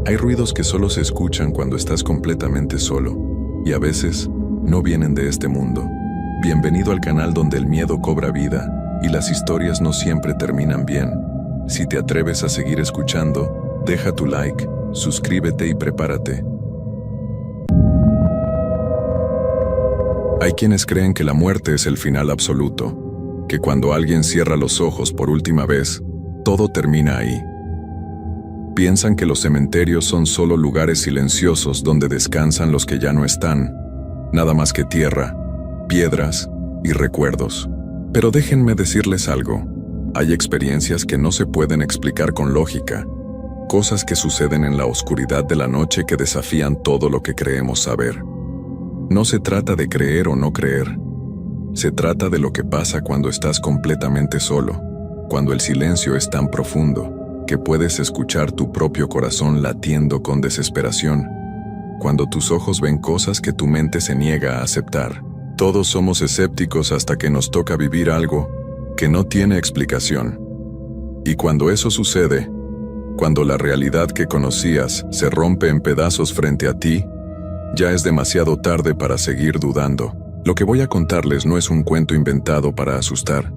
Hay ruidos que solo se escuchan cuando estás completamente solo, y a veces no vienen de este mundo. Bienvenido al canal donde el miedo cobra vida y las historias no siempre terminan bien. Si te atreves a seguir escuchando, deja tu like, suscríbete y prepárate. Hay quienes creen que la muerte es el final absoluto, que cuando alguien cierra los ojos por última vez, todo termina ahí. Piensan que los cementerios son solo lugares silenciosos donde descansan los que ya no están, nada más que tierra, piedras y recuerdos. Pero déjenme decirles algo, hay experiencias que no se pueden explicar con lógica, cosas que suceden en la oscuridad de la noche que desafían todo lo que creemos saber. No se trata de creer o no creer, se trata de lo que pasa cuando estás completamente solo, cuando el silencio es tan profundo que puedes escuchar tu propio corazón latiendo con desesperación, cuando tus ojos ven cosas que tu mente se niega a aceptar. Todos somos escépticos hasta que nos toca vivir algo que no tiene explicación. Y cuando eso sucede, cuando la realidad que conocías se rompe en pedazos frente a ti, ya es demasiado tarde para seguir dudando. Lo que voy a contarles no es un cuento inventado para asustar,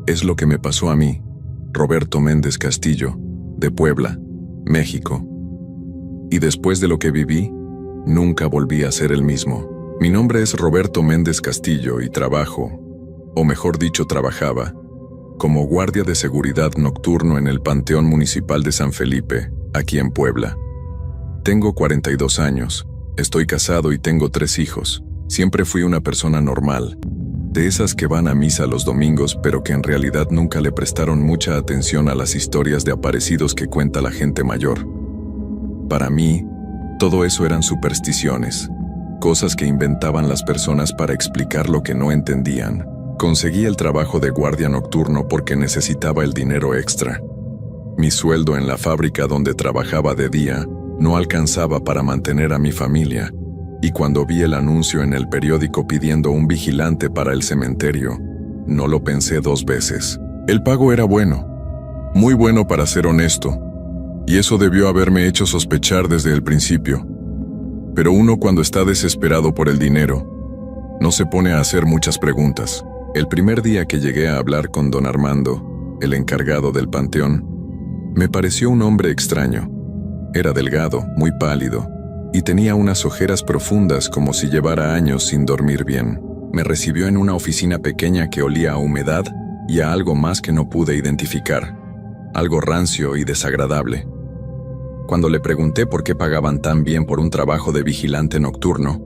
es lo que me pasó a mí, Roberto Méndez Castillo, de Puebla, México. Y después de lo que viví, nunca volví a ser el mismo. Mi nombre es Roberto Méndez Castillo y trabajo, o mejor dicho trabajaba, como guardia de seguridad nocturno en el Panteón Municipal de San Felipe, aquí en Puebla. Tengo 42 años, estoy casado y tengo 3 hijos. Siempre fui una persona normal, de esas que van a misa los domingos pero que en realidad nunca le prestaron mucha atención a las historias de aparecidos que cuenta la gente mayor. Para mí, todo eso eran supersticiones, cosas que inventaban las personas para explicar lo que no entendían. Conseguí el trabajo de guardia nocturno porque necesitaba el dinero extra. Mi sueldo en la fábrica donde trabajaba de día no alcanzaba para mantener a mi familia, y cuando vi el anuncio en el periódico pidiendo un vigilante para el cementerio, no lo pensé 2 veces. El pago era bueno, muy bueno para ser honesto, y eso debió haberme hecho sospechar desde el principio. Pero uno cuando está desesperado por el dinero, no se pone a hacer muchas preguntas. El primer día que llegué a hablar con don Armando, el encargado del panteón, me pareció un hombre extraño. Era delgado, muy pálido, y tenía unas ojeras profundas como si llevara años sin dormir bien. Me recibió en una oficina pequeña que olía a humedad y a algo más que no pude identificar, algo rancio y desagradable. Cuando le pregunté por qué pagaban tan bien por un trabajo de vigilante nocturno,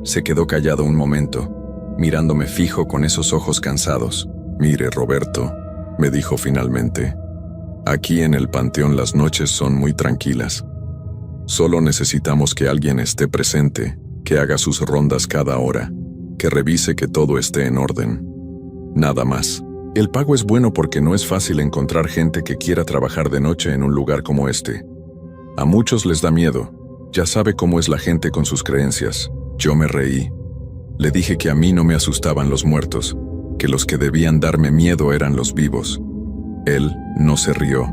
se quedó callado un momento, mirándome fijo con esos ojos cansados. «Mire, Roberto», me dijo finalmente, «aquí en el panteón las noches son muy tranquilas. Solo necesitamos que alguien esté presente, que haga sus rondas cada hora, que revise que todo esté en orden. Nada más. El pago es bueno porque no es fácil encontrar gente que quiera trabajar de noche en un lugar como este. A muchos les da miedo, ya sabe cómo es la gente con sus creencias». Yo me reí. Le dije que a mí no me asustaban los muertos, que los que debían darme miedo eran los vivos. Él no se rió.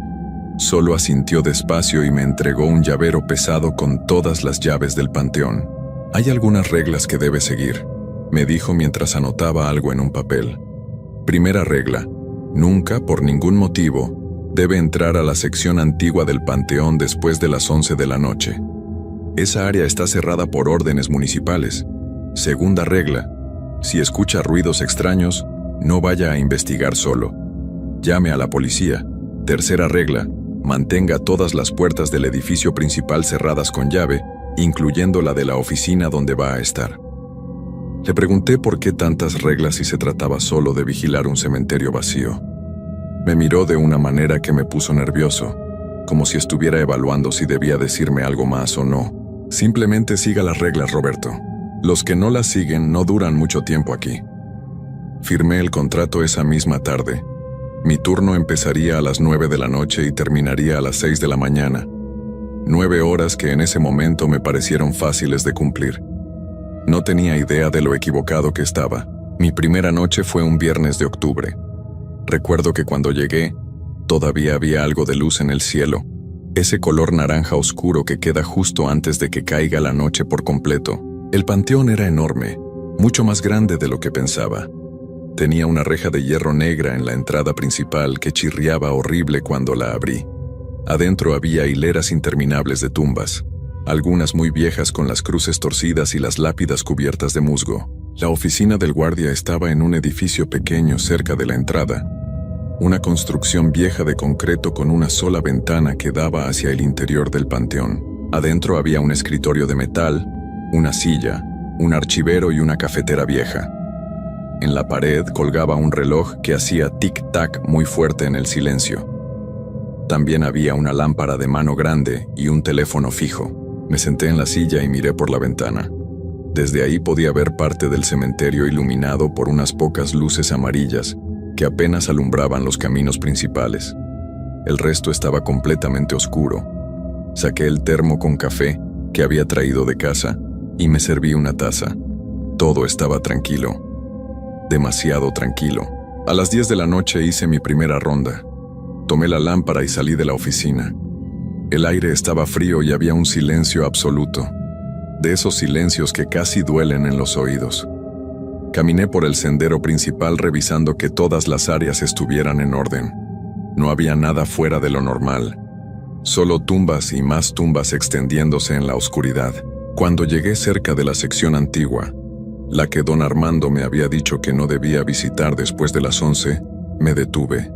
Solo asintió despacio y me entregó un llavero pesado con todas las llaves del panteón. «Hay algunas reglas que debe seguir», me dijo mientras anotaba algo en un papel. Primera regla: nunca, por ningún motivo, debe entrar a la sección antigua del panteón después de las 11 de la noche. Esa área está cerrada por órdenes municipales. Segunda regla: si escucha ruidos extraños, no vaya a investigar solo. Llame a la policía. Tercera regla: mantenga todas las puertas del edificio principal cerradas con llave, incluyendo la de la oficina donde va a estar. Le pregunté por qué tantas reglas si se trataba solo de vigilar un cementerio vacío. Me miró de una manera que me puso nervioso, como si estuviera evaluando si debía decirme algo más o no. «Simplemente siga las reglas, Roberto. Los que no las siguen no duran mucho tiempo aquí». Firmé el contrato esa misma tarde. Mi turno empezaría a las 9 de la noche y terminaría a las 6 de la mañana. 9 horas que en ese momento me parecieron fáciles de cumplir. No tenía idea de lo equivocado que estaba. Mi primera noche fue un viernes de octubre. Recuerdo que cuando llegué, todavía había algo de luz en el cielo, ese color naranja oscuro que queda justo antes de que caiga la noche por completo. El panteón era enorme, mucho más grande de lo que pensaba. Tenía una reja de hierro negra en la entrada principal que chirriaba horrible cuando la abrí. Adentro había hileras interminables de tumbas, algunas muy viejas con las cruces torcidas y las lápidas cubiertas de musgo. La oficina del guardia estaba en un edificio pequeño cerca de la entrada, una construcción vieja de concreto con una sola ventana que daba hacia el interior del panteón. Adentro había un escritorio de metal, una silla, un archivero y una cafetera vieja. En la pared colgaba un reloj que hacía tic-tac muy fuerte en el silencio. También había una lámpara de mano grande y un teléfono fijo. Me senté en la silla y miré por la ventana. Desde ahí podía ver parte del cementerio iluminado por unas pocas luces amarillas que apenas alumbraban los caminos principales. El resto estaba completamente oscuro. Saqué el termo con café que había traído de casa y me serví una taza. Todo estaba tranquilo. Demasiado tranquilo. A las 10 de la noche hice mi primera ronda. Tomé la lámpara y salí de la oficina. El aire estaba frío y había un silencio absoluto. De esos silencios que casi duelen en los oídos. Caminé por el sendero principal revisando que todas las áreas estuvieran en orden. No había nada fuera de lo normal. Solo tumbas y más tumbas extendiéndose en la oscuridad. Cuando llegué cerca de la sección antigua, la que don Armando me había dicho que no debía visitar después de las 11, me detuve.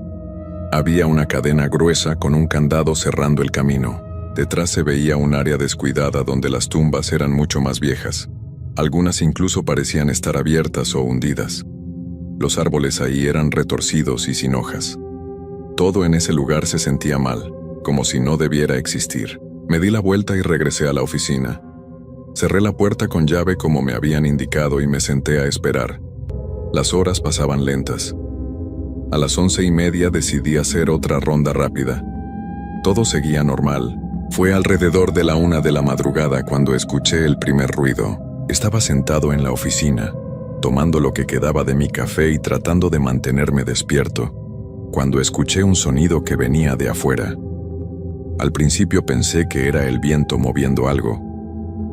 Había una cadena gruesa con un candado cerrando el camino. Detrás se veía un área descuidada donde las tumbas eran mucho más viejas. Algunas incluso parecían estar abiertas o hundidas. Los árboles ahí eran retorcidos y sin hojas. Todo en ese lugar se sentía mal, como si no debiera existir. Me di la vuelta y regresé a la oficina. Cerré la puerta con llave como me habían indicado y me senté a esperar. Las horas pasaban lentas. A las 11:30 decidí hacer otra ronda rápida. Todo seguía normal. Fue alrededor de la 1 de la madrugada cuando escuché el primer ruido. Estaba sentado en la oficina, tomando lo que quedaba de mi café y tratando de mantenerme despierto, cuando escuché un sonido que venía de afuera. Al principio pensé que era el viento moviendo algo,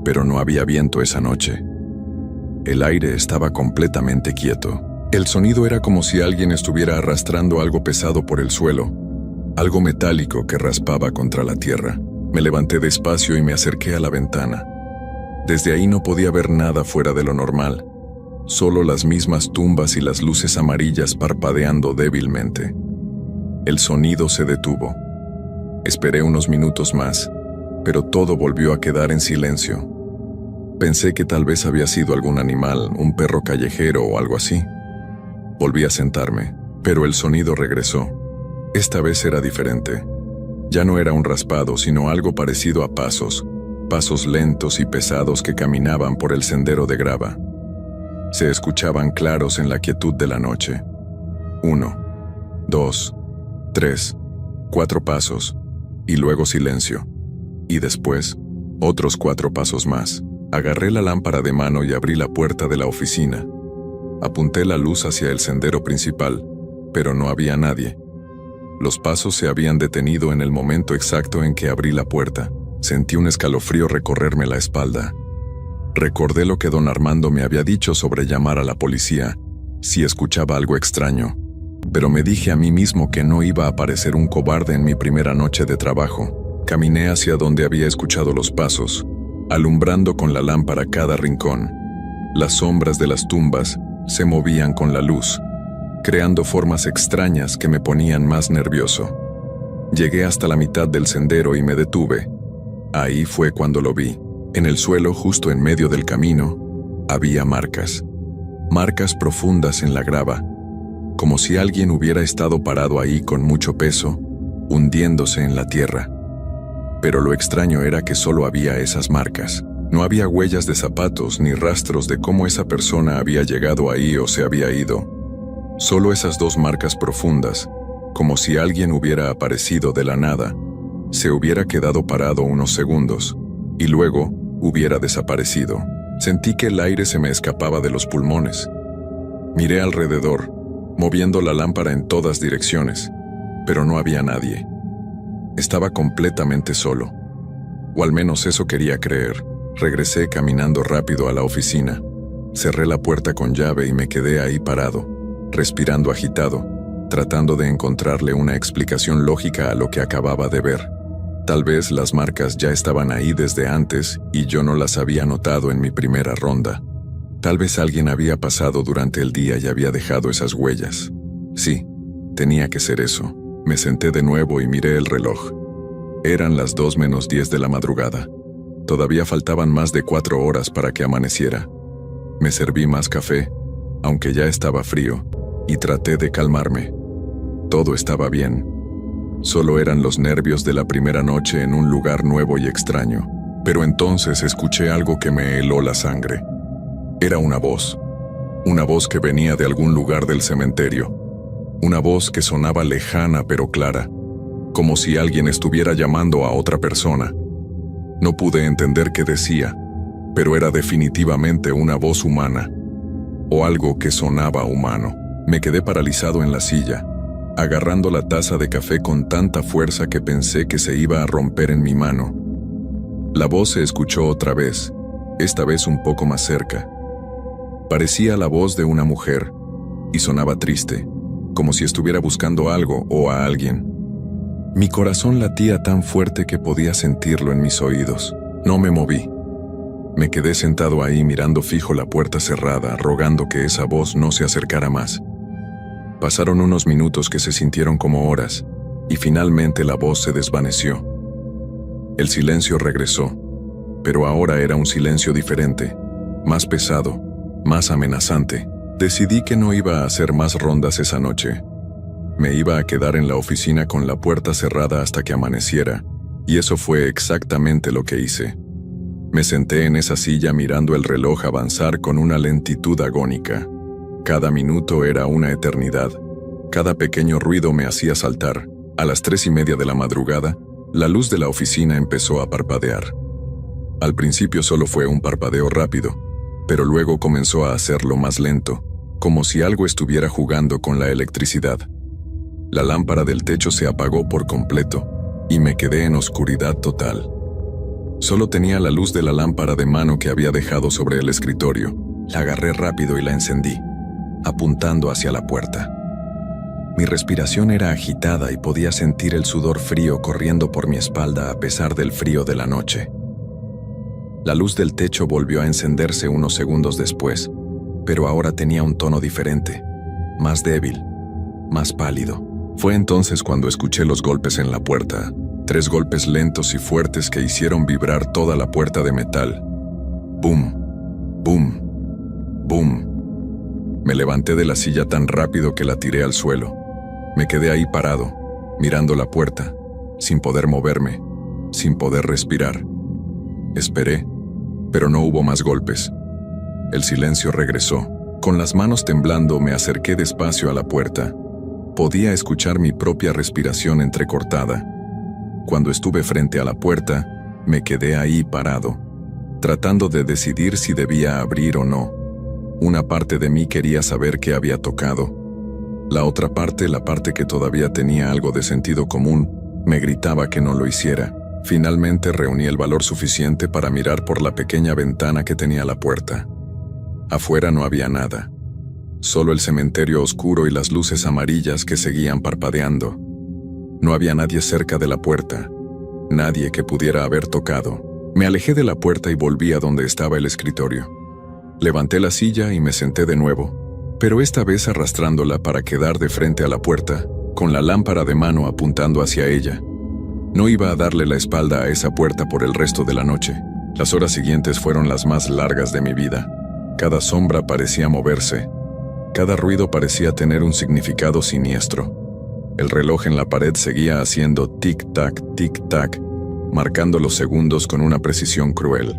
pero no había viento esa noche. El aire estaba completamente quieto. El sonido era como si alguien estuviera arrastrando algo pesado por el suelo, algo metálico que raspaba contra la tierra. Me levanté despacio y me acerqué a la ventana. Desde ahí no podía ver nada fuera de lo normal, solo las mismas tumbas y las luces amarillas parpadeando débilmente. El sonido se detuvo. Esperé unos minutos más, pero todo volvió a quedar en silencio. Pensé que tal vez había sido algún animal, un perro callejero o algo así. Volví a sentarme, pero el sonido regresó. Esta vez era diferente. Ya no era un raspado, sino algo parecido a pasos lentos y pesados que caminaban por el sendero de grava. Se escuchaban claros en la quietud de la noche. 1, 2, 3, 4 pasos, y luego silencio. Y después, otros 4 pasos más. Agarré la lámpara de mano y abrí la puerta de la oficina. Apunté la luz hacia el sendero principal, pero no había nadie. Los pasos se habían detenido en el momento exacto en que abrí la puerta. Sentí un escalofrío recorrerme la espalda. Recordé lo que don Armando me había dicho sobre llamar a la policía si escuchaba algo extraño, pero me dije a mí mismo que no iba a parecer un cobarde en mi primera noche de trabajo. Caminé hacia donde había escuchado los pasos, alumbrando con la lámpara cada rincón. Las sombras de las tumbas se movían con la luz, creando formas extrañas que me ponían más nervioso. Llegué hasta la mitad del sendero y me detuve. Ahí fue cuando lo vi. En el suelo, justo en medio del camino, había marcas. Marcas profundas en la grava, como si alguien hubiera estado parado ahí con mucho peso, hundiéndose en la tierra. Pero lo extraño era que solo había esas marcas. No había huellas de zapatos ni rastros de cómo esa persona había llegado ahí o se había ido. Solo esas 2 marcas profundas, como si alguien hubiera aparecido de la nada, se hubiera quedado parado unos segundos, y luego hubiera desaparecido. Sentí que el aire se me escapaba de los pulmones. Miré alrededor, moviendo la lámpara en todas direcciones, pero no había nadie. Estaba completamente solo. O al menos eso quería creer. Regresé caminando rápido a la oficina. Cerré la puerta con llave y me quedé ahí parado, respirando agitado, tratando de encontrarle una explicación lógica a lo que acababa de ver. Tal vez las marcas ya estaban ahí desde antes y yo no las había notado en mi primera ronda. Tal vez alguien había pasado durante el día y había dejado esas huellas. Sí, tenía que ser eso. Me senté de nuevo y miré el reloj. Eran las 2:10 de la madrugada. Todavía faltaban más de 4 horas para que amaneciera. Me serví más café, aunque ya estaba frío, y traté de calmarme. Todo estaba bien. Solo eran los nervios de la primera noche en un lugar nuevo y extraño. Pero entonces escuché algo que me heló la sangre. Era una voz que venía de algún lugar del cementerio. Una voz que sonaba lejana pero clara, como si alguien estuviera llamando a otra persona. No pude entender qué decía, pero era definitivamente una voz humana, o algo que sonaba humano. Me quedé paralizado en la silla, agarrando la taza de café con tanta fuerza que pensé que se iba a romper en mi mano. La voz se escuchó otra vez, esta vez un poco más cerca. Parecía la voz de una mujer, y sonaba triste, como si estuviera buscando algo o a alguien. Mi corazón latía tan fuerte que podía sentirlo en mis oídos. No me moví. Me quedé sentado ahí mirando fijo la puerta cerrada, rogando que esa voz no se acercara más. Pasaron unos minutos que se sintieron como horas, y finalmente la voz se desvaneció. El silencio regresó, pero ahora era un silencio diferente, más pesado, más amenazante. Decidí que no iba a hacer más rondas esa noche. Me iba a quedar en la oficina con la puerta cerrada hasta que amaneciera, y eso fue exactamente lo que hice. Me senté en esa silla mirando el reloj avanzar con una lentitud agónica. Cada minuto era una eternidad. Cada pequeño ruido me hacía saltar. A las 3:30 de la madrugada, la luz de la oficina empezó a parpadear. Al principio solo fue un parpadeo rápido, pero luego comenzó a hacerlo más lento, como si algo estuviera jugando con la electricidad. La lámpara del techo se apagó por completo, y me quedé en oscuridad total. Solo tenía la luz de la lámpara de mano que había dejado sobre el escritorio. La agarré rápido y la encendí, apuntando hacia la puerta. Mi respiración era agitada y podía sentir el sudor frío corriendo por mi espalda a pesar del frío de la noche. La luz del techo volvió a encenderse unos segundos después, pero ahora tenía un tono diferente, más débil, más pálido. Fue entonces cuando escuché los golpes en la puerta, 3 golpes lentos y fuertes que hicieron vibrar toda la puerta de metal. ¡Bum! ¡Bum! ¡Bum! Me levanté de la silla tan rápido que la tiré al suelo. Me quedé ahí parado, mirando la puerta, sin poder moverme, sin poder respirar. Esperé, pero no hubo más golpes. El silencio regresó. Con las manos temblando me acerqué despacio a la puerta. Podía escuchar mi propia respiración entrecortada. Cuando estuve frente a la puerta, me quedé ahí parado, tratando de decidir si debía abrir o no. Una parte de mí quería saber qué había tocado. La otra parte, la parte que todavía tenía algo de sentido común, me gritaba que no lo hiciera. Finalmente reuní el valor suficiente para mirar por la pequeña ventana que tenía la puerta. Afuera no había nada. Solo el cementerio oscuro y las luces amarillas que seguían parpadeando. No había nadie cerca de la puerta. Nadie que pudiera haber tocado. Me alejé de la puerta y volví a donde estaba el escritorio. Levanté la silla y me senté de nuevo, pero esta vez arrastrándola para quedar de frente a la puerta, con la lámpara de mano apuntando hacia ella. No iba a darle la espalda a esa puerta por el resto de la noche. Las horas siguientes fueron las más largas de mi vida. Cada sombra parecía moverse. Cada ruido parecía tener un significado siniestro. El reloj en la pared seguía haciendo tic-tac, tic-tac, marcando los segundos con una precisión cruel.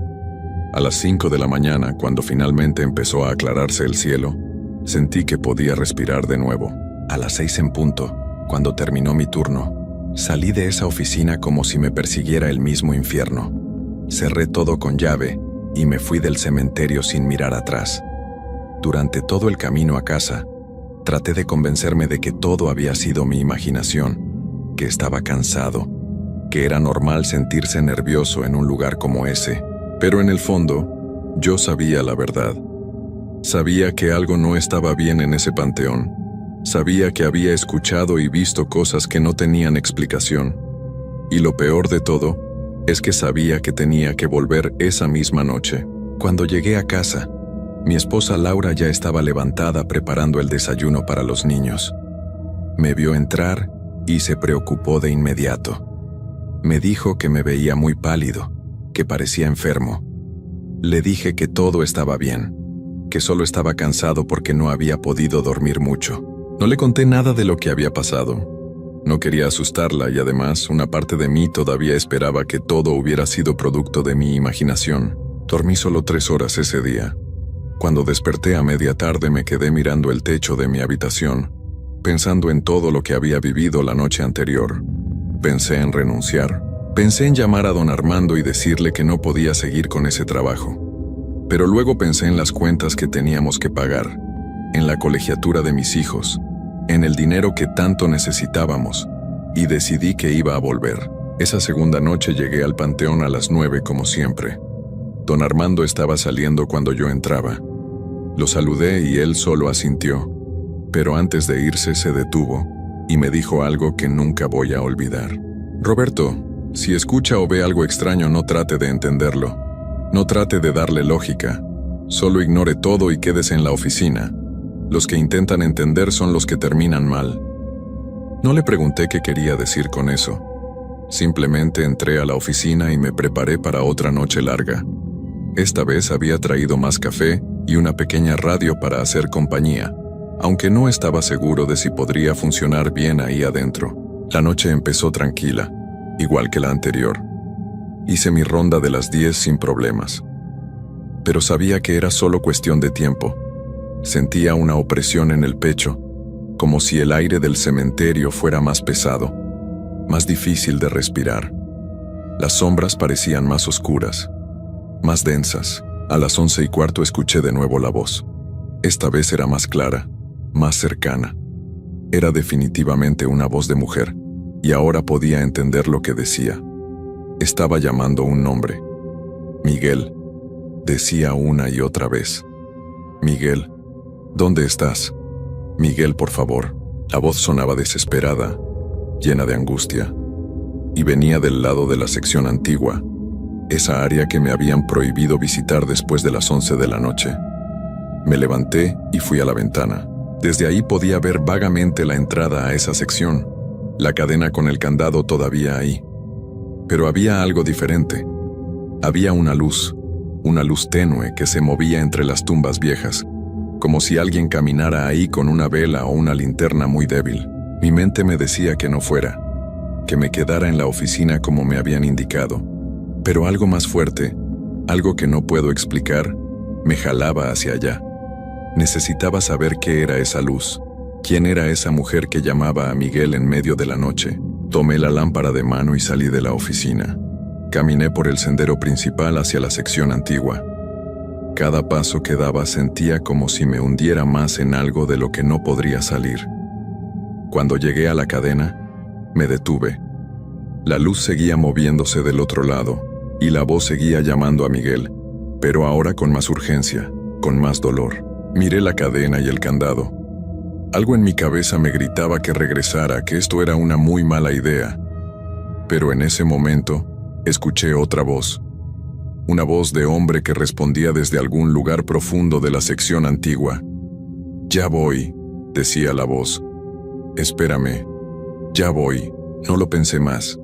A las 5 de la mañana, cuando finalmente empezó a aclararse el cielo, sentí que podía respirar de nuevo. A las 6 en punto, cuando terminó mi turno, salí de esa oficina como si me persiguiera el mismo infierno. Cerré todo con llave y me fui del cementerio sin mirar atrás. Durante todo el camino a casa, traté de convencerme de que todo había sido mi imaginación, que estaba cansado, que era normal sentirse nervioso en un lugar como ese, pero en el fondo, yo sabía la verdad. Sabía que algo no estaba bien en ese panteón. Sabía que había escuchado y visto cosas que no tenían explicación. Y lo peor de todo, es que sabía que tenía que volver esa misma noche. Cuando llegué a casa, mi esposa Laura ya estaba levantada preparando el desayuno para los niños. Me vio entrar y se preocupó de inmediato. Me dijo que me veía muy pálido, que parecía enfermo. Le dije que todo estaba bien, que solo estaba cansado porque no había podido dormir mucho. No le conté nada de lo que había pasado. No quería asustarla y además una parte de mí todavía esperaba que todo hubiera sido producto de mi imaginación. Dormí solo 3 horas ese día. Cuando desperté a media tarde me quedé mirando el techo de mi habitación, pensando en todo lo que había vivido la noche anterior. Pensé en renunciar. Pensé en llamar a don Armando y decirle que no podía seguir con ese trabajo. Pero luego pensé en las cuentas que teníamos que pagar, en la colegiatura de mis hijos, en el dinero que tanto necesitábamos, y decidí que iba a volver. Esa segunda noche llegué al panteón a las 9 como siempre. Don Armando estaba saliendo cuando yo entraba. Lo saludé y él solo asintió, pero antes de irse se detuvo y me dijo algo que nunca voy a olvidar. Roberto, si escucha o ve algo extraño no trate de entenderlo. No trate de darle lógica. Solo ignore todo y quédese en la oficina. Los que intentan entender son los que terminan mal. No le pregunté qué quería decir con eso. Simplemente entré a la oficina y me preparé para otra noche larga. Esta vez había traído más café y una pequeña radio para hacer compañía, aunque no estaba seguro de si podría funcionar bien ahí adentro. La noche empezó tranquila, igual que la anterior. Hice mi ronda de las 10 sin problemas. Pero sabía que era solo cuestión de tiempo. Sentía una opresión en el pecho, como si el aire del cementerio fuera más pesado, más difícil de respirar. Las sombras parecían más oscuras, más densas. A las 11:15 escuché de nuevo la voz. Esta vez era más clara, más cercana. Era definitivamente una voz de mujer, y ahora podía entender lo que decía. Estaba llamando un nombre. Miguel, decía una y otra vez. Miguel, ¿dónde estás? Miguel, por favor. La voz sonaba desesperada, llena de angustia, y venía del lado de la sección antigua, esa área que me habían prohibido visitar después de las 11 de la noche. Me levanté y fui a la ventana. Desde ahí podía ver vagamente la entrada a esa sección, la cadena con el candado todavía ahí. Pero había algo diferente. Había una luz tenue que se movía entre las tumbas viejas, como si alguien caminara ahí con una vela o una linterna muy débil. Mi mente me decía que no fuera, que me quedara en la oficina como me habían indicado. Pero algo más fuerte, algo que no puedo explicar, me jalaba hacia allá. Necesitaba saber qué era esa luz, quién era esa mujer que llamaba a Miguel en medio de la noche. Tomé la lámpara de mano y salí de la oficina. Caminé por el sendero principal hacia la sección antigua. Cada paso que daba sentía como si me hundiera más en algo de lo que no podría salir. Cuando llegué a la cadena, me detuve. La luz seguía moviéndose del otro lado, y la voz seguía llamando a Miguel, pero ahora con más urgencia, con más dolor. Miré la cadena y el candado. Algo en mi cabeza me gritaba que regresara, que esto era una muy mala idea. Pero en ese momento, escuché otra voz. Una voz de hombre que respondía desde algún lugar profundo de la sección antigua. «Ya voy», decía la voz. «Espérame. Ya voy». No lo pensé más.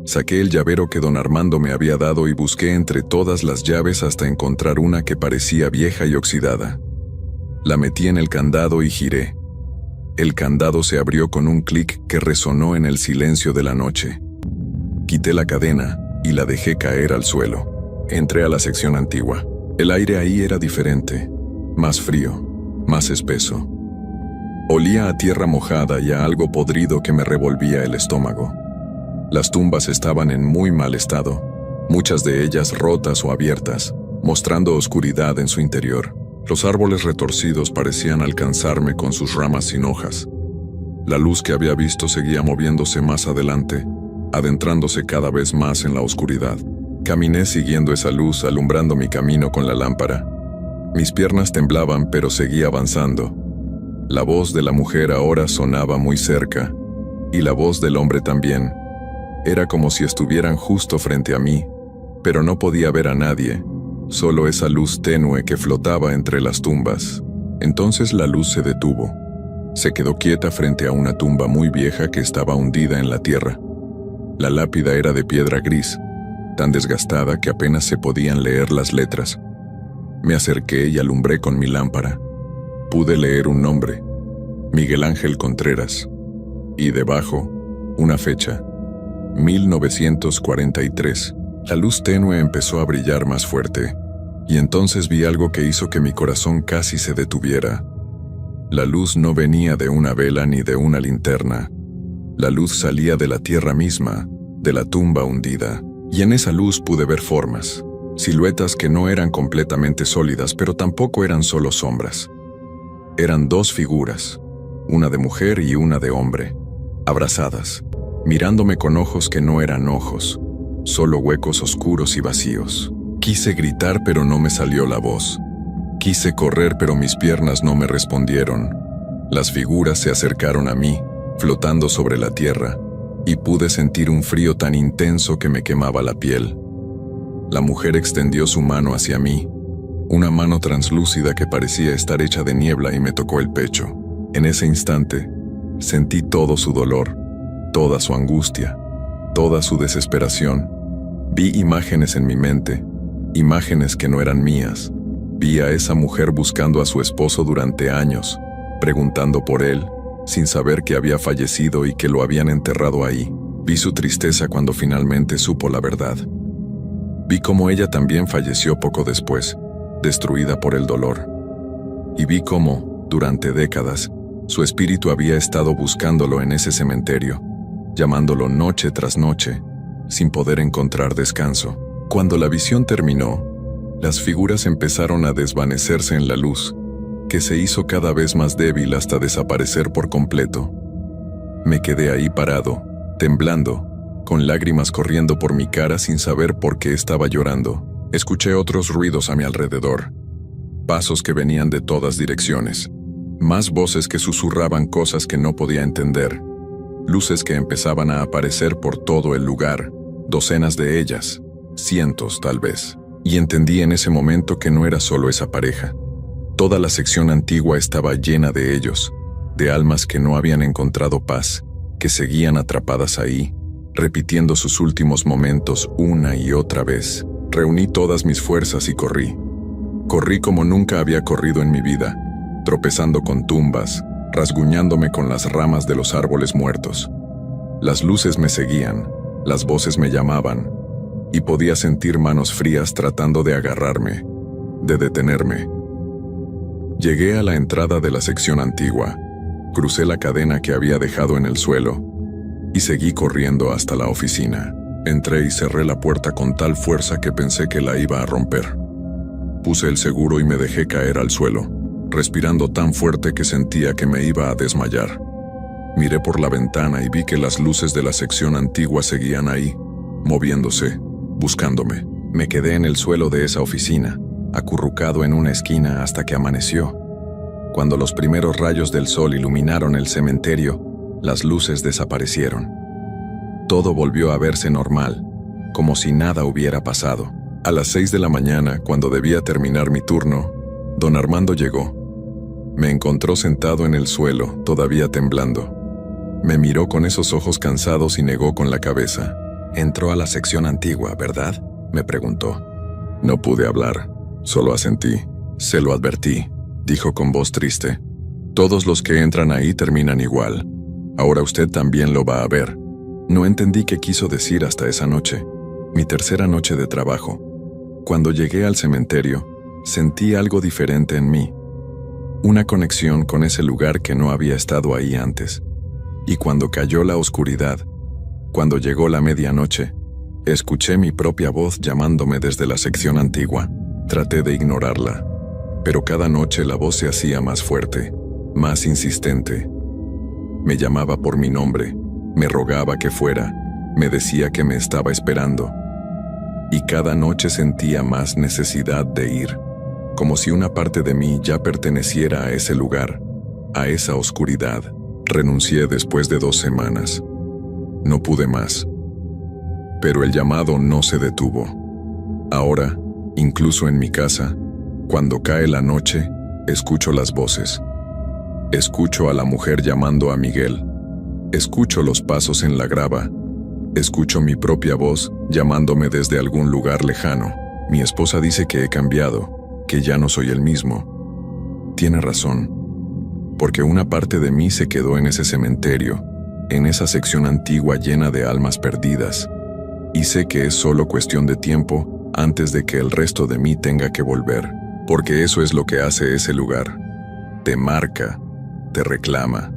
Saqué el llavero que don Armando me había dado y busqué entre todas las llaves hasta encontrar una que parecía vieja y oxidada. La metí en el candado y giré. El candado se abrió con un clic que resonó en el silencio de la noche. Quité la cadena y la dejé caer al suelo. Entré a la sección antigua. El aire ahí era diferente, más frío, más espeso. Olía a tierra mojada y a algo podrido que me revolvía el estómago. Las tumbas estaban en muy mal estado, muchas de ellas rotas o abiertas, mostrando oscuridad en su interior. Los árboles retorcidos parecían alcanzarme con sus ramas sin hojas. La luz que había visto seguía moviéndose más adelante, adentrándose cada vez más en la oscuridad. Caminé siguiendo esa luz, alumbrando mi camino con la lámpara. Mis piernas temblaban, pero seguía avanzando. La voz de la mujer ahora sonaba muy cerca, y la voz del hombre también. Era como si estuvieran justo frente a mí, pero no podía ver a nadie, solo esa luz tenue que flotaba entre las tumbas. Entonces la luz se detuvo. Se quedó quieta frente a una tumba muy vieja que estaba hundida en la tierra. La lápida era de piedra gris, tan desgastada que apenas se podían leer las letras. Me acerqué y alumbré con mi lámpara. Pude leer un nombre, Miguel Ángel Contreras, y debajo, una fecha, 1943. La luz tenue empezó a brillar más fuerte, y entonces vi algo que hizo que mi corazón casi se detuviera. La luz no venía de una vela ni de una linterna. La luz salía de la tierra misma, de la tumba hundida, y en esa luz pude ver formas, siluetas que no eran completamente sólidas, pero tampoco eran solo sombras. Eran dos figuras, una de mujer y una de hombre, abrazadas, mirándome con ojos que no eran ojos, solo huecos oscuros y vacíos. Quise gritar, pero no me salió la voz. Quise correr, pero mis piernas no me respondieron. Las figuras se acercaron a mí, flotando sobre la tierra, y pude sentir un frío tan intenso que me quemaba la piel. La mujer extendió su mano hacia mí, una mano translúcida que parecía estar hecha de niebla, y me tocó el pecho. En ese instante, sentí todo su dolor, toda su angustia, toda su desesperación. Vi imágenes en mi mente, imágenes que no eran mías. Vi a esa mujer buscando a su esposo durante años, preguntando por él, sin saber que había fallecido y que lo habían enterrado ahí. Vi su tristeza cuando finalmente supo la verdad. Vi cómo ella también falleció poco después, destruida por el dolor. Y vi cómo, durante décadas, su espíritu había estado buscándolo en ese cementerio, llamándolo noche tras noche, sin poder encontrar descanso. Cuando la visión terminó, las figuras empezaron a desvanecerse en la luz, que se hizo cada vez más débil hasta desaparecer por completo. Me quedé ahí parado, temblando, con lágrimas corriendo por mi cara sin saber por qué estaba llorando. Escuché otros ruidos a mi alrededor, pasos que venían de todas direcciones, más voces que susurraban cosas que no podía entender, luces que empezaban a aparecer por todo el lugar, docenas de ellas, cientos tal vez. Y entendí en ese momento que no era solo esa pareja. Toda la sección antigua estaba llena de ellos, de almas que no habían encontrado paz, que seguían atrapadas ahí, repitiendo sus últimos momentos una y otra vez. Reuní todas mis fuerzas y corrí. Corrí como nunca había corrido en mi vida, tropezando con tumbas, rasguñándome con las ramas de los árboles muertos. Las luces me seguían, las voces me llamaban, y podía sentir manos frías tratando de agarrarme, de detenerme. Llegué a la entrada de la sección antigua, crucé la cadena que había dejado en el suelo, y seguí corriendo hasta la oficina. Entré y cerré la puerta con tal fuerza que pensé que la iba a romper. Puse el seguro y me dejé caer al suelo, respirando tan fuerte que sentía que me iba a desmayar. Miré por la ventana y vi que las luces de la sección antigua seguían ahí, moviéndose, buscándome. Me quedé en el suelo de esa oficina, acurrucado en una esquina hasta que amaneció. Cuando los primeros rayos del sol iluminaron el cementerio, las luces desaparecieron. Todo volvió a verse normal, como si nada hubiera pasado. A las 6 de la mañana, cuando debía terminar mi turno, don Armando llegó. Me encontró sentado en el suelo, todavía temblando. Me miró con esos ojos cansados y negó con la cabeza. «Entró a la sección antigua, ¿verdad?», me preguntó. No pude hablar, solo asentí. «Se lo advertí», dijo con voz triste. «Todos los que entran ahí terminan igual. Ahora usted también lo va a ver». No entendí qué quiso decir hasta esa noche, mi tercera noche de trabajo. Cuando llegué al cementerio, sentí algo diferente en mí. Una conexión con ese lugar que no había estado ahí antes. Y cuando cayó la oscuridad, cuando llegó la medianoche, escuché mi propia voz llamándome desde la sección antigua. Traté de ignorarla, pero cada noche la voz se hacía más fuerte, más insistente. Me llamaba por mi nombre, me rogaba que fuera, Me decía que me estaba esperando. Y cada noche sentía más necesidad de ir, como si una parte de mí ya perteneciera a ese lugar, a esa oscuridad. Renuncié después de 2 semanas. No pude más. Pero el llamado no se detuvo. Ahora, incluso en mi casa, cuando cae la noche, escucho las voces. Escucho a la mujer llamando a Miguel. Escucho los pasos en la grava. Escucho mi propia voz llamándome desde algún lugar lejano. Mi esposa dice que he cambiado, que ya no soy el mismo. Tiene razón, porque una parte de mí se quedó en ese cementerio, en esa sección antigua llena de almas perdidas, y sé que es solo cuestión de tiempo antes de que el resto de mí tenga que volver, porque eso es lo que hace ese lugar. Te marca, te reclama.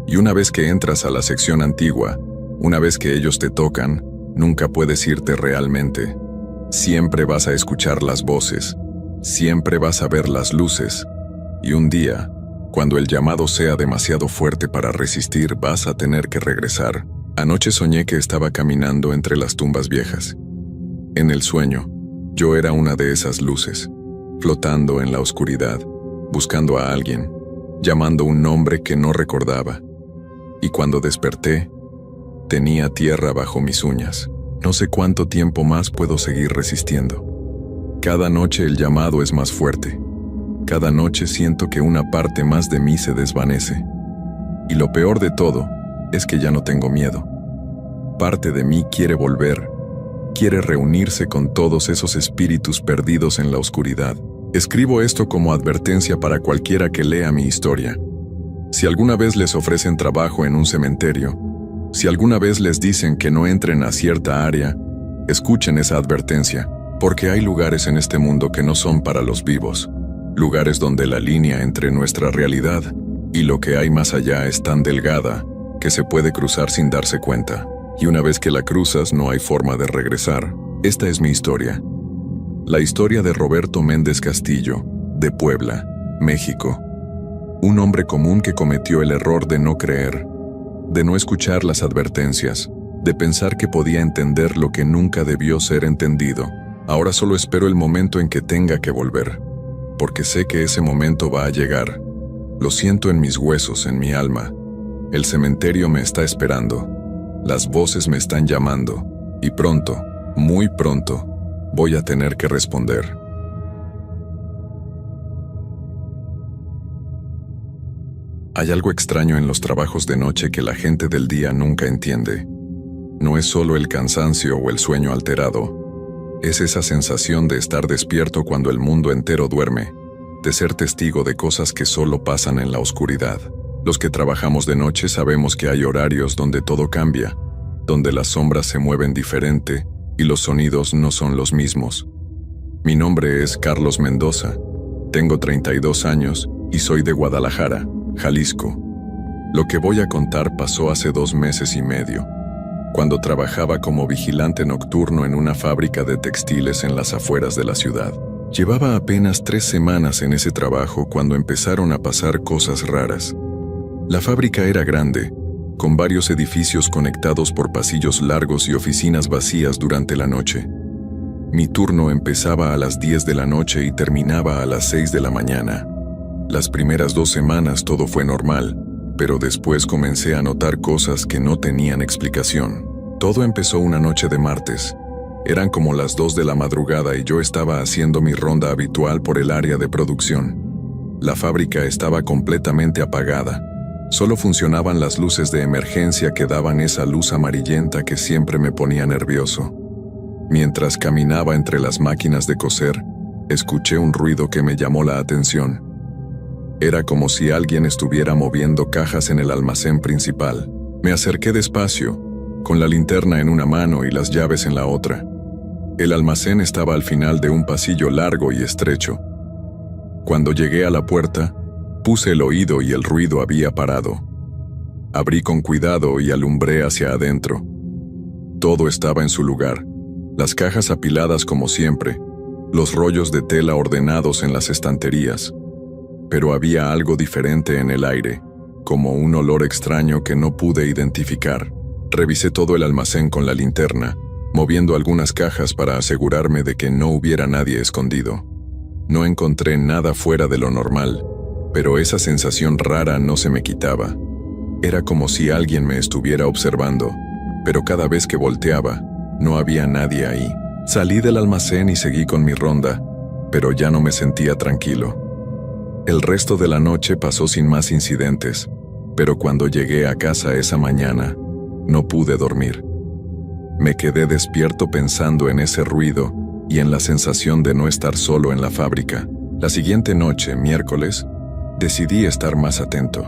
Y una vez que entras a la sección antigua, una vez que ellos te tocan, nunca puedes irte realmente. Siempre vas a escuchar las voces, siempre vas a ver las luces, y un día, cuando el llamado sea demasiado fuerte para resistir, vas a tener que regresar. Anoche soñé que estaba caminando entre las tumbas viejas. En el sueño, yo era una de esas luces, flotando en la oscuridad, buscando a alguien, llamando un nombre que no recordaba. Y cuando desperté, tenía tierra bajo mis uñas. No sé cuánto tiempo más puedo seguir resistiendo. Cada noche el llamado es más fuerte. Cada noche siento que una parte más de mí se desvanece. Y lo peor de todo es que ya no tengo miedo. Parte de mí quiere volver, quiere reunirse con todos esos espíritus perdidos en la oscuridad. Escribo esto como advertencia para cualquiera que lea mi historia. Si alguna vez les ofrecen trabajo en un cementerio, si alguna vez les dicen que no entren a cierta área, escuchen esa advertencia, porque hay lugares en este mundo que no son para los vivos, lugares donde la línea entre nuestra realidad y lo que hay más allá es tan delgada que se puede cruzar sin darse cuenta, y una vez que la cruzas no hay forma de regresar. Esta es mi historia. La historia de Roberto Méndez Castillo, de Puebla, México. Un hombre común que cometió el error de no creer, de no escuchar las advertencias, de pensar que podía entender lo que nunca debió ser entendido. Ahora solo espero el momento en que tenga que volver, porque sé que ese momento va a llegar. Lo siento en mis huesos, en mi alma. El cementerio me está esperando. Las voces me están llamando. Y pronto, muy pronto, voy a tener que responder. Hay algo extraño en los trabajos de noche que la gente del día nunca entiende. No es solo el cansancio o el sueño alterado. Es esa sensación de estar despierto cuando el mundo entero duerme, de ser testigo de cosas que solo pasan en la oscuridad. Los que trabajamos de noche sabemos que hay horarios donde todo cambia, donde las sombras se mueven diferente y los sonidos no son los mismos. Mi nombre es Carlos Mendoza, tengo 32 años y soy de Guadalajara, Jalisco. Lo que voy a contar pasó hace 2 meses y medio, cuando trabajaba como vigilante nocturno en una fábrica de textiles en las afueras de la ciudad. Llevaba apenas 3 semanas en ese trabajo cuando empezaron a pasar cosas raras. La fábrica era grande, con varios edificios conectados por pasillos largos y oficinas vacías durante la noche. Mi turno empezaba a las 10 de la noche y terminaba a las 6 de la mañana. Las primeras 2 semanas todo fue normal, pero después comencé a notar cosas que no tenían explicación. Todo empezó una noche de martes. Eran como las 2 de la madrugada y yo estaba haciendo mi ronda habitual por el área de producción. La fábrica estaba completamente apagada. Solo funcionaban las luces de emergencia que daban esa luz amarillenta que siempre me ponía nervioso. Mientras caminaba entre las máquinas de coser, escuché un ruido que me llamó la atención. Era como si alguien estuviera moviendo cajas en el almacén principal. Me acerqué despacio, con la linterna en una mano y las llaves en la otra. El almacén estaba al final de un pasillo largo y estrecho. Cuando llegué a la puerta, puse el oído y el ruido había parado. Abrí con cuidado y alumbré hacia adentro. Todo estaba en su lugar, las cajas apiladas como siempre, los rollos de tela ordenados en las estanterías. Pero había algo diferente en el aire, como un olor extraño que no pude identificar. Revisé todo el almacén con la linterna, moviendo algunas cajas para asegurarme de que no hubiera nadie escondido. No encontré nada fuera de lo normal, pero esa sensación rara no se me quitaba. Era como si alguien me estuviera observando, pero cada vez que volteaba, no había nadie ahí. Salí del almacén y seguí con mi ronda, pero ya no me sentía tranquilo. El resto de la noche pasó sin más incidentes, pero cuando llegué a casa esa mañana, no pude dormir. Me quedé despierto pensando en ese ruido y en la sensación de no estar solo en la fábrica. La siguiente noche, miércoles, decidí estar más atento.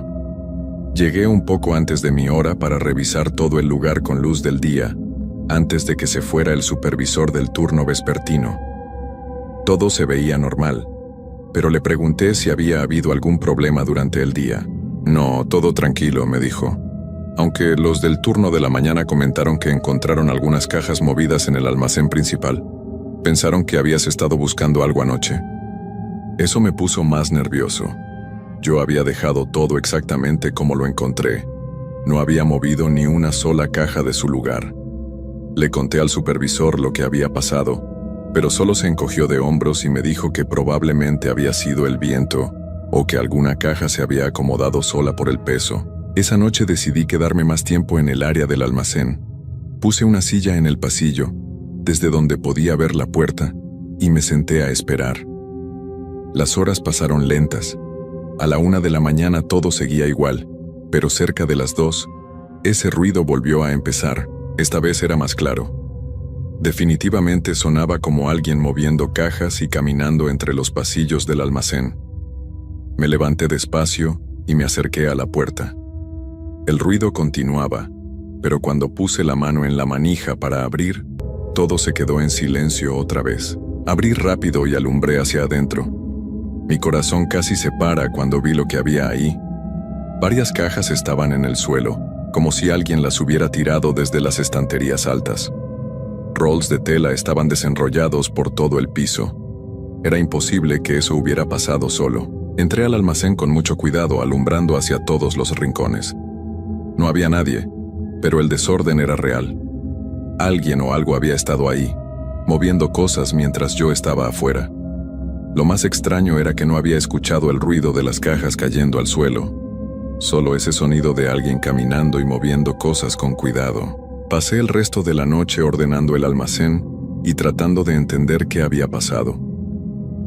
Llegué un poco antes de mi hora para revisar todo el lugar con luz del día, antes de que se fuera el supervisor del turno vespertino. Todo se veía normal, pero le pregunté si había habido algún problema durante el día. No, todo tranquilo, me dijo. Aunque los del turno de la mañana comentaron que encontraron algunas cajas movidas en el almacén principal. Pensaron que habías estado buscando algo anoche. Eso me puso más nervioso. Yo había dejado todo exactamente como lo encontré. No había movido ni una sola caja de su lugar. Le conté al supervisor lo que había pasado, pero solo se encogió de hombros y me dijo que probablemente había sido el viento o que alguna caja se había acomodado sola por el peso. Esa noche decidí quedarme más tiempo en el área del almacén. Puse una silla en el pasillo, desde donde podía ver la puerta, y me senté a esperar. Las horas pasaron lentas. A la 1 de la mañana todo seguía igual, pero cerca de las 2, ese ruido volvió a empezar. Esta vez era más claro. Definitivamente sonaba como alguien moviendo cajas y caminando entre los pasillos del almacén. Me levanté despacio y me acerqué a la puerta. El ruido continuaba, pero cuando puse la mano en la manija para abrir, todo se quedó en silencio otra vez. Abrí rápido y alumbré hacia adentro. Mi corazón casi se para cuando vi lo que había ahí. Varias cajas estaban en el suelo, como si alguien las hubiera tirado desde las estanterías altas. Rolls de tela estaban desenrollados por todo el piso. Era imposible que eso hubiera pasado solo. Entré al almacén con mucho cuidado, alumbrando hacia todos los rincones. No había nadie, pero el desorden era real. Alguien o algo había estado ahí, moviendo cosas mientras yo estaba afuera. Lo más extraño era que no había escuchado el ruido de las cajas cayendo al suelo, solo ese sonido de alguien caminando y moviendo cosas con cuidado. Pasé el resto de la noche ordenando el almacén y tratando de entender qué había pasado.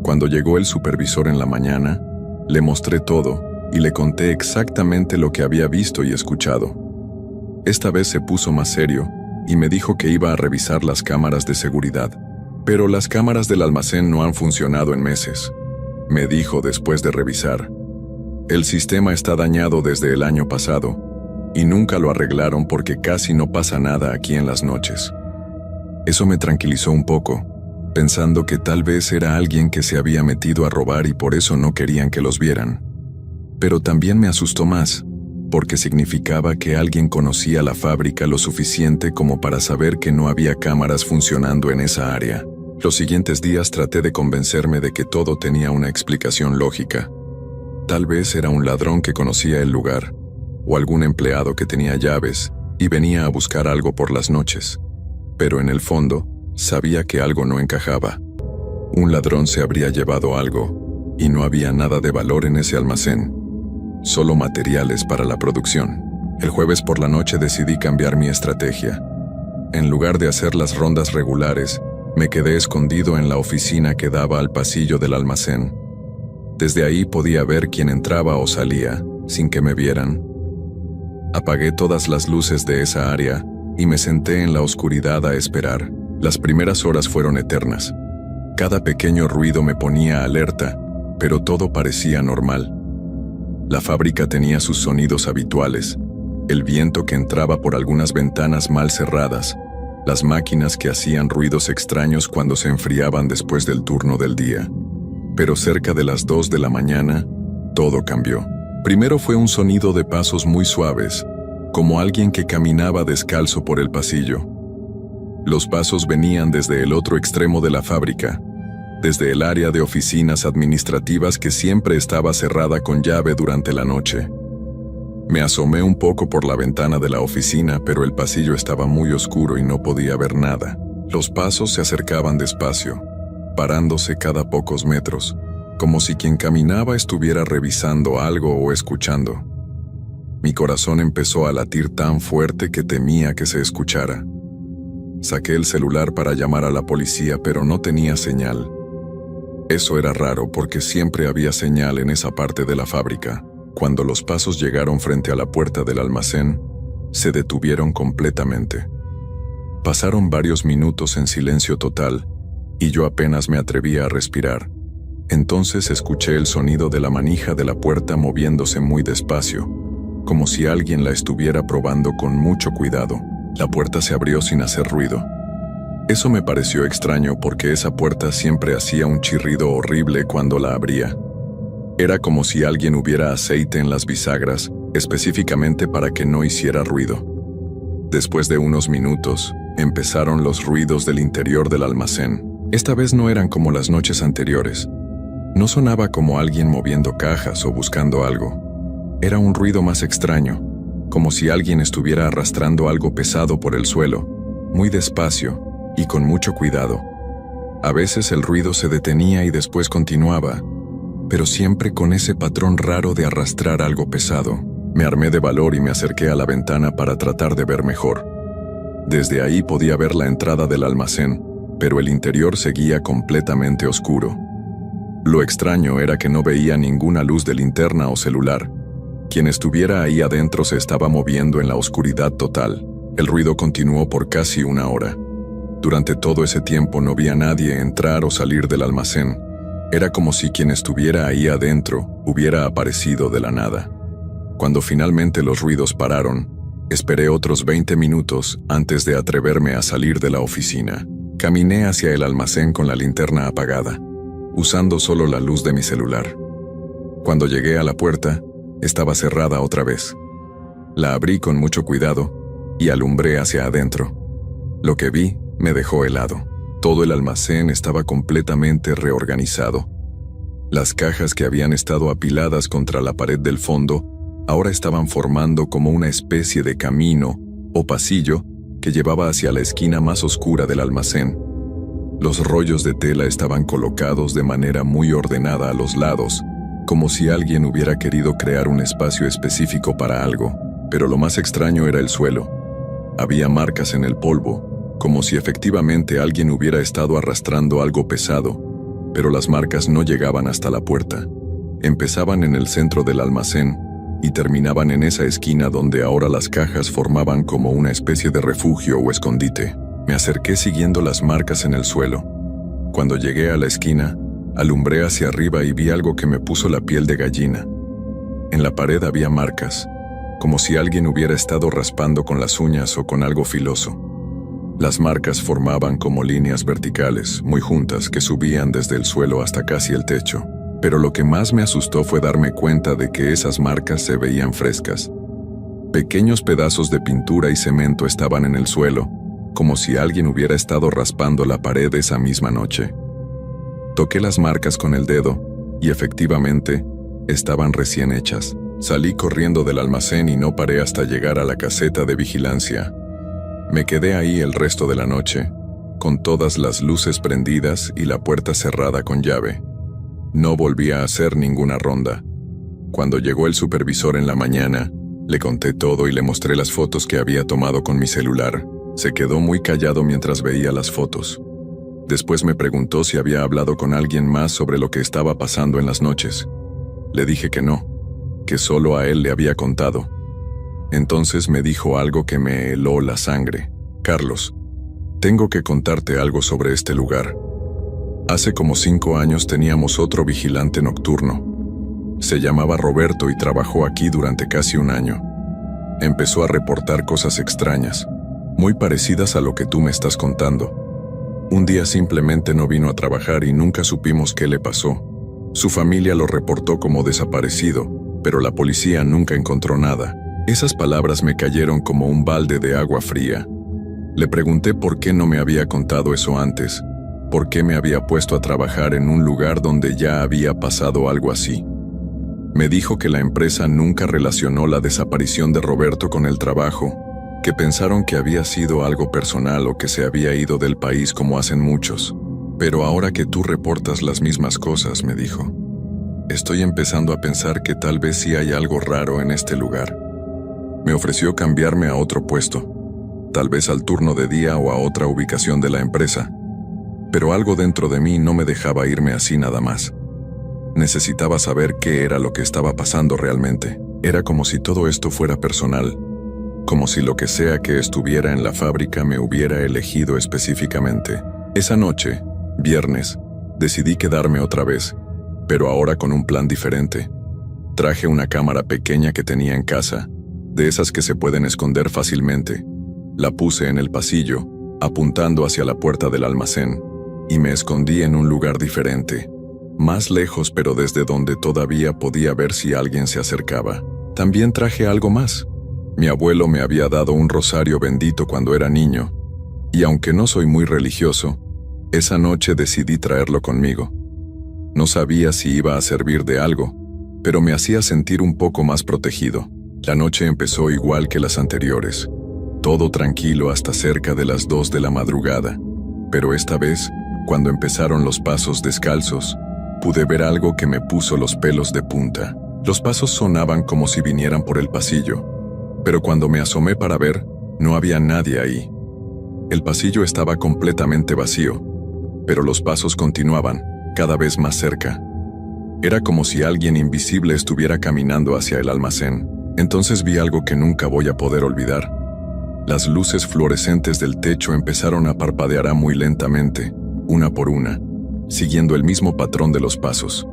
Cuando llegó el supervisor en la mañana, le mostré todo y le conté exactamente lo que había visto y escuchado. Esta vez se puso más serio y me dijo que iba a revisar las cámaras de seguridad. Pero las cámaras del almacén no han funcionado en meses, me dijo después de revisar. El sistema está dañado desde el año pasado y nunca lo arreglaron porque casi no pasa nada aquí en las noches. Eso me tranquilizó un poco, pensando que tal vez era alguien que se había metido a robar y por eso no querían que los vieran. Pero también me asustó más, porque significaba que alguien conocía la fábrica lo suficiente como para saber que no había cámaras funcionando en esa área. Los siguientes días traté de convencerme de que todo tenía una explicación lógica. Tal vez era un ladrón que conocía el lugar, o algún empleado que tenía llaves y venía a buscar algo por las noches. Pero en el fondo, sabía que algo no encajaba. Un ladrón se habría llevado algo, y no había nada de valor en ese almacén. Solo materiales para la producción. El jueves por la noche decidí cambiar mi estrategia. En lugar de hacer las rondas regulares, me quedé escondido en la oficina que daba al pasillo del almacén. Desde ahí podía ver quién entraba o salía, sin que me vieran. Apagué todas las luces de esa área y me senté en la oscuridad a esperar. Las primeras horas fueron eternas. Cada pequeño ruido me ponía alerta, pero todo parecía normal. La fábrica tenía sus sonidos habituales, el viento que entraba por algunas ventanas mal cerradas, las máquinas que hacían ruidos extraños cuando se enfriaban después del turno del día. Pero cerca de las 2 de la mañana, todo cambió. Primero fue un sonido de pasos muy suaves, como alguien que caminaba descalzo por el pasillo. Los pasos venían desde el otro extremo de la fábrica, desde el área de oficinas administrativas que siempre estaba cerrada con llave durante la noche. Me asomé un poco por la ventana de la oficina, pero el pasillo estaba muy oscuro y no podía ver nada. Los pasos se acercaban despacio, parándose cada pocos metros, como si quien caminaba estuviera revisando algo o escuchando. Mi corazón empezó a latir tan fuerte que temía que se escuchara. Saqué el celular para llamar a la policía, pero no tenía señal. Eso era raro porque siempre había señal en esa parte de la fábrica. Cuando los pasos llegaron frente a la puerta del almacén, se detuvieron completamente. Pasaron varios minutos en silencio total, y yo apenas me atrevía a respirar. Entonces escuché el sonido de la manija de la puerta moviéndose muy despacio, como si alguien la estuviera probando con mucho cuidado. La puerta se abrió sin hacer ruido. Eso me pareció extraño porque esa puerta siempre hacía un chirrido horrible cuando la abría. Era como si alguien hubiera aceite en las bisagras, específicamente para que no hiciera ruido. Después de unos minutos, empezaron los ruidos del interior del almacén. Esta vez no eran como las noches anteriores. No sonaba como alguien moviendo cajas o buscando algo. Era un ruido más extraño, como si alguien estuviera arrastrando algo pesado por el suelo, muy despacio y con mucho cuidado. A veces el ruido se detenía y después continuaba, pero siempre con ese patrón raro de arrastrar algo pesado. Me armé de valor y me acerqué a la ventana para tratar de ver mejor. Desde ahí podía ver la entrada del almacén, pero el interior seguía completamente oscuro. Lo extraño era que no veía ninguna luz de linterna o celular. Quien estuviera ahí adentro se estaba moviendo en la oscuridad total. El ruido continuó por casi una hora. Durante todo ese tiempo no vi a nadie entrar o salir del almacén. Era como si quien estuviera ahí adentro hubiera aparecido de la nada. Cuando finalmente los ruidos pararon, esperé otros 20 minutos antes de atreverme a salir de la oficina. Caminé hacia el almacén con la linterna apagada, usando solo la luz de mi celular. Cuando llegué a la puerta, estaba cerrada otra vez. La abrí con mucho cuidado y alumbré hacia adentro. Lo que vi me dejó helado. Todo el almacén estaba completamente reorganizado. Las cajas que habían estado apiladas contra la pared del fondo ahora estaban formando como una especie de camino o pasillo que llevaba hacia la esquina más oscura del almacén. Los rollos de tela estaban colocados de manera muy ordenada a los lados, como si alguien hubiera querido crear un espacio específico para algo. Pero lo más extraño era el suelo. Había marcas en el polvo, como si efectivamente alguien hubiera estado arrastrando algo pesado, pero las marcas no llegaban hasta la puerta. Empezaban en el centro del almacén y terminaban en esa esquina donde ahora las cajas formaban como una especie de refugio o escondite. Me acerqué siguiendo las marcas en el suelo. Cuando llegué a la esquina, alumbré hacia arriba y vi algo que me puso la piel de gallina. En la pared había marcas, como si alguien hubiera estado raspando con las uñas o con algo filoso. Las marcas formaban como líneas verticales, muy juntas, que subían desde el suelo hasta casi el techo. Pero lo que más me asustó fue darme cuenta de que esas marcas se veían frescas. Pequeños pedazos de pintura y cemento estaban en el suelo, como si alguien hubiera estado raspando la pared esa misma noche. Toqué las marcas con el dedo, y efectivamente, estaban recién hechas. Salí corriendo del almacén y no paré hasta llegar a la caseta de vigilancia. Me quedé ahí el resto de la noche, con todas las luces prendidas y la puerta cerrada con llave. No volví a hacer ninguna ronda. Cuando llegó el supervisor en la mañana, le conté todo y le mostré las fotos que había tomado con mi celular. Se quedó muy callado mientras veía las fotos. Después me preguntó si había hablado con alguien más sobre lo que estaba pasando en las noches. Le dije que no, que solo a él le había contado. Entonces me dijo algo que me heló la sangre. Carlos, tengo que contarte algo sobre este lugar. Hace como 5 años teníamos otro vigilante nocturno. Se llamaba Roberto y trabajó aquí durante casi un año. Empezó a reportar cosas extrañas, muy parecidas a lo que tú me estás contando. Un día simplemente no vino a trabajar y nunca supimos qué le pasó. Su familia lo reportó como desaparecido, pero la policía nunca encontró nada. Esas palabras me cayeron como un balde de agua fría. Le pregunté por qué no me había contado eso antes, por qué me había puesto a trabajar en un lugar donde ya había pasado algo así. Me dijo que la empresa nunca relacionó la desaparición de Roberto con el trabajo, que pensaron que había sido algo personal o que se había ido del país como hacen muchos. Pero ahora que tú reportas las mismas cosas, me dijo, estoy empezando a pensar que tal vez sí hay algo raro en este lugar. Me ofreció cambiarme a otro puesto, tal vez al turno de día o a otra ubicación de la empresa, pero algo dentro de mí no me dejaba irme así nada más. Necesitaba saber qué era lo que estaba pasando realmente. Era como si todo esto fuera personal, como si lo que sea que estuviera en la fábrica me hubiera elegido específicamente. Esa noche, viernes, decidí quedarme otra vez, pero ahora con un plan diferente. Traje una cámara pequeña que tenía en casa, de esas que se pueden esconder fácilmente. La puse en el pasillo, apuntando hacia la puerta del almacén, y me escondí en un lugar diferente, más lejos pero desde donde todavía podía ver si alguien se acercaba. También traje algo más. Mi abuelo me había dado un rosario bendito cuando era niño, y aunque no soy muy religioso, esa noche decidí traerlo conmigo. No sabía si iba a servir de algo, pero me hacía sentir un poco más protegido. La noche empezó igual que las anteriores, todo tranquilo hasta cerca de las 2 de la madrugada, pero esta vez, cuando empezaron los pasos descalzos, pude ver algo que me puso los pelos de punta. Los pasos sonaban como si vinieran por el pasillo, pero cuando me asomé para ver, no había nadie ahí. El pasillo estaba completamente vacío, pero los pasos continuaban, cada vez más cerca. Era como si alguien invisible estuviera caminando hacia el almacén. Entonces vi algo que nunca voy a poder olvidar. Las luces fluorescentes del techo empezaron a parpadear muy lentamente, una por una, siguiendo el mismo patrón de los pasos.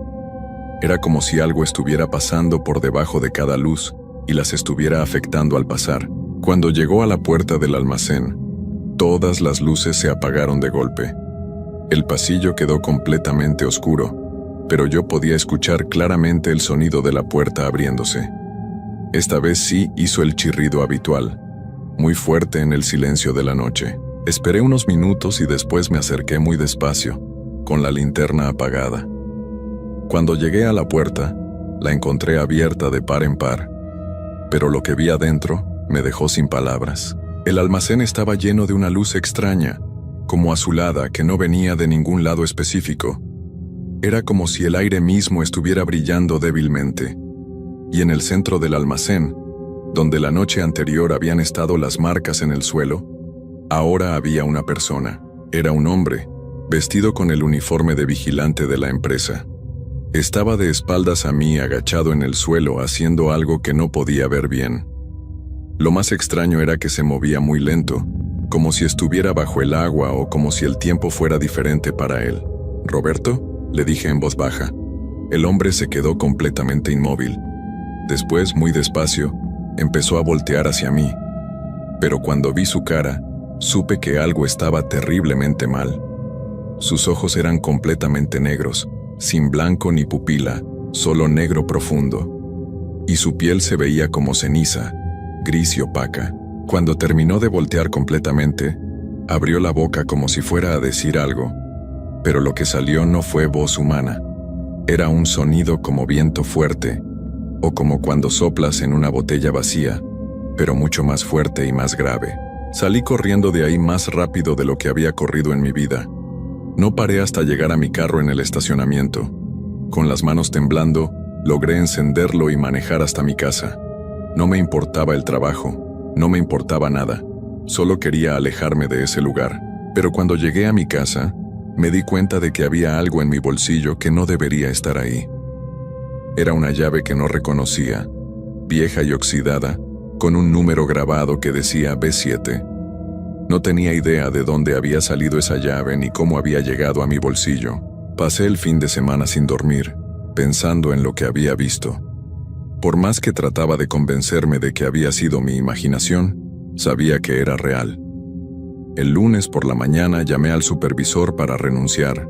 Era como si algo estuviera pasando por debajo de cada luz y las estuviera afectando al pasar. Cuando llegó a la puerta del almacén, todas las luces se apagaron de golpe. El pasillo quedó completamente oscuro, pero yo podía escuchar claramente el sonido de la puerta abriéndose. Esta vez sí hizo el chirrido habitual, muy fuerte en el silencio de la noche. Esperé unos minutos y después me acerqué muy despacio, con la linterna apagada. Cuando llegué a la puerta, la encontré abierta de par en par, pero lo que vi adentro me dejó sin palabras. El almacén estaba lleno de una luz extraña, como azulada, que no venía de ningún lado específico. Era como si el aire mismo estuviera brillando débilmente. Y en el centro del almacén, donde la noche anterior habían estado las marcas en el suelo, ahora había una persona. Era un hombre, vestido con el uniforme de vigilante de la empresa. Estaba de espaldas a mí, agachado en el suelo, haciendo algo que no podía ver bien. Lo más extraño era que se movía muy lento, como si estuviera bajo el agua o como si el tiempo fuera diferente para él. «¿Roberto?», le dije en voz baja. El hombre se quedó completamente inmóvil. Después, muy despacio, empezó a voltear hacia mí. Pero cuando vi su cara, supe que algo estaba terriblemente mal. Sus ojos eran completamente negros, sin blanco ni pupila, solo negro profundo. Y su piel se veía como ceniza, gris y opaca. Cuando terminó de voltear completamente, abrió la boca como si fuera a decir algo, pero lo que salió no fue voz humana. Era un sonido como viento fuerte, o como cuando soplas en una botella vacía, pero mucho más fuerte y más grave. Salí corriendo de ahí más rápido de lo que había corrido en mi vida. No paré hasta llegar a mi carro en el estacionamiento. Con las manos temblando, logré encenderlo y manejar hasta mi casa. No me importaba el trabajo, no me importaba nada. Solo quería alejarme de ese lugar. Pero cuando llegué a mi casa, me di cuenta de que había algo en mi bolsillo que no debería estar ahí. Era una llave que no reconocía, vieja y oxidada, con un número grabado que decía B7. No tenía idea de dónde había salido esa llave ni cómo había llegado a mi bolsillo. Pasé el fin de semana sin dormir, pensando en lo que había visto. Por más que trataba de convencerme de que había sido mi imaginación, sabía que era real. El lunes por la mañana llamé al supervisor para renunciar,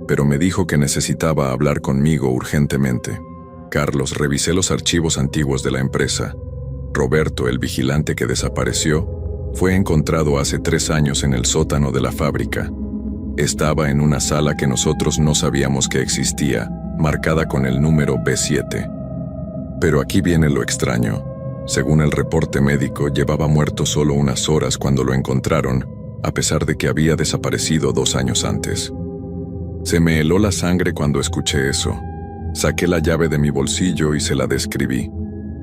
pero me dijo que necesitaba hablar conmigo urgentemente. «Carlos, revisé los archivos antiguos de la empresa. Roberto, el vigilante que desapareció, fue encontrado hace 3 años en el sótano de la fábrica. Estaba en una sala que nosotros no sabíamos que existía, marcada con el número B7. Pero aquí viene lo extraño. Según el reporte médico, llevaba muerto solo unas horas cuando lo encontraron, a pesar de que había desaparecido 2 años antes. Se me heló la sangre cuando escuché eso. Saqué la llave de mi bolsillo y se la describí.